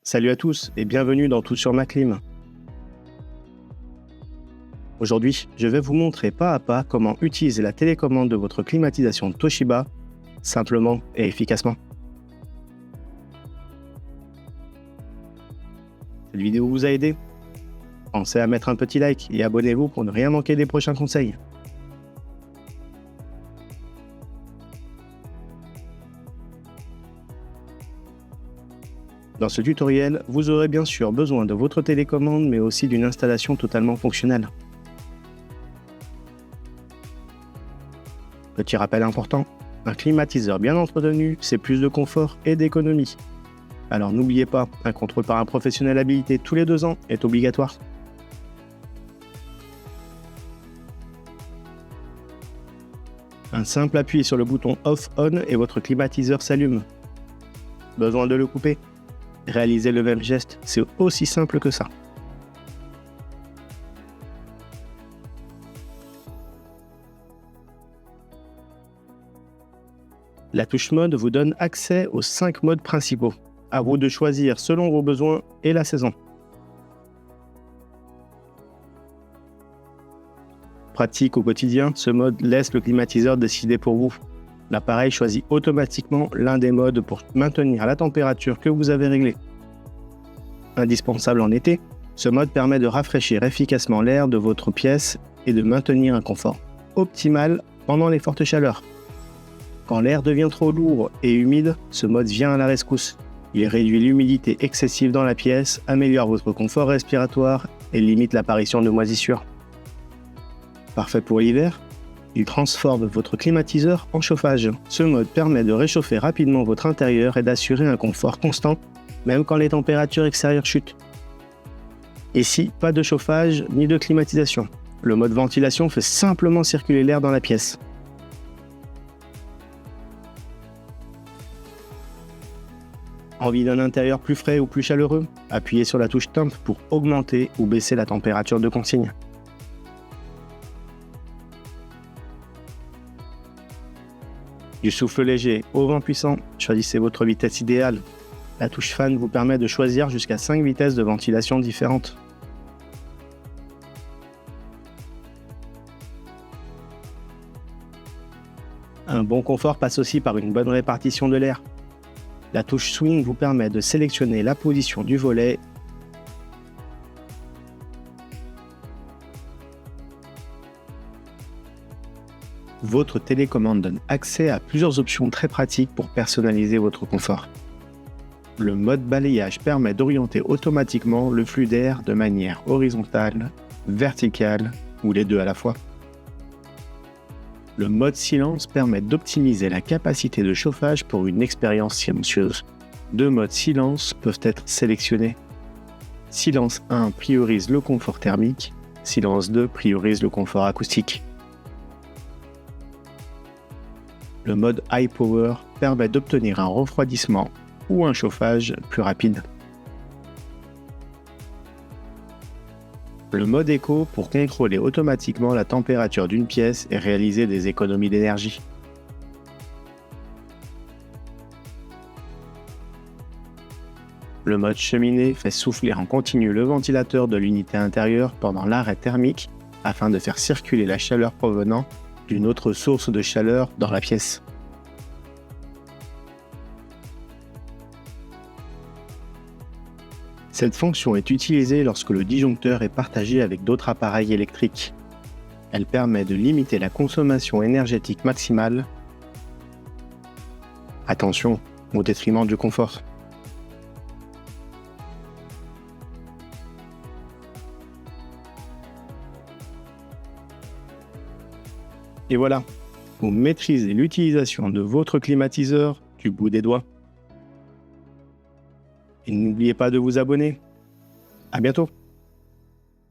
Salut à tous et bienvenue dans Tout sur ma clim. Aujourd'hui, je vais vous montrer pas à pas comment utiliser la télécommande de votre climatisation Toshiba simplement et efficacement. Cette vidéo vous a aidé? Pensez à mettre un petit like et abonnez-vous pour ne rien manquer des prochains conseils. Dans ce tutoriel, vous aurez bien sûr besoin de votre télécommande mais aussi d'une installation totalement fonctionnelle. Petit rappel important, un climatiseur bien entretenu, c'est plus de confort et d'économie. Alors n'oubliez pas, un contrôle par un professionnel habilité tous les 2 ans est obligatoire. Un simple appui sur le bouton Off-On et votre climatiseur s'allume. Besoin de le couper? Réalisez le même geste, c'est aussi simple que ça. La touche mode vous donne accès aux 5 modes principaux. À vous de choisir selon vos besoins et la saison. Pratique au quotidien, ce mode laisse le climatiseur décider pour vous. L'appareil choisit automatiquement l'un des modes pour maintenir la température que vous avez réglée. Indispensable en été, ce mode permet de rafraîchir efficacement l'air de votre pièce et de maintenir un confort optimal pendant les fortes chaleurs. Quand l'air devient trop lourd et humide, ce mode vient à la rescousse. Il réduit l'humidité excessive dans la pièce, améliore votre confort respiratoire et limite l'apparition de moisissures. Parfait pour l'hiver, il transforme votre climatiseur en chauffage. Ce mode permet de réchauffer rapidement votre intérieur et d'assurer un confort constant, même quand les températures extérieures chutent. Ici, pas de chauffage ni de climatisation. Le mode ventilation fait simplement circuler l'air dans la pièce. Envie d'un intérieur plus frais ou plus chaleureux? Appuyez sur la touche Temp pour augmenter ou baisser la température de consigne. Du souffle léger au vent puissant, choisissez votre vitesse idéale. La touche Fan vous permet de choisir jusqu'à 5 vitesses de ventilation différentes. Un bon confort passe aussi par une bonne répartition de l'air. La touche Swing vous permet de sélectionner la position du volet. Votre télécommande donne accès à plusieurs options très pratiques pour personnaliser votre confort. Le mode balayage permet d'orienter automatiquement le flux d'air de manière horizontale, verticale ou les deux à la fois. Le mode silence permet d'optimiser la capacité de chauffage pour une expérience silencieuse. 2 modes silence peuvent être sélectionnés. Silence 1 priorise le confort thermique, silence 2 priorise le confort acoustique. Le mode High Power permet d'obtenir un refroidissement ou un chauffage plus rapide. Le mode Eco pour contrôler automatiquement la température d'une pièce et réaliser des économies d'énergie. Le mode cheminée fait souffler en continu le ventilateur de l'unité intérieure pendant l'arrêt thermique afin de faire circuler la chaleur provenant d'une autre source de chaleur dans la pièce. Cette fonction est utilisée lorsque le disjoncteur est partagé avec d'autres appareils électriques. Elle permet de limiter la consommation énergétique maximale. Attention, au détriment du confort. Et voilà, vous maîtrisez l'utilisation de votre climatiseur du bout des doigts. Et n'oubliez pas de vous abonner. À bientôt.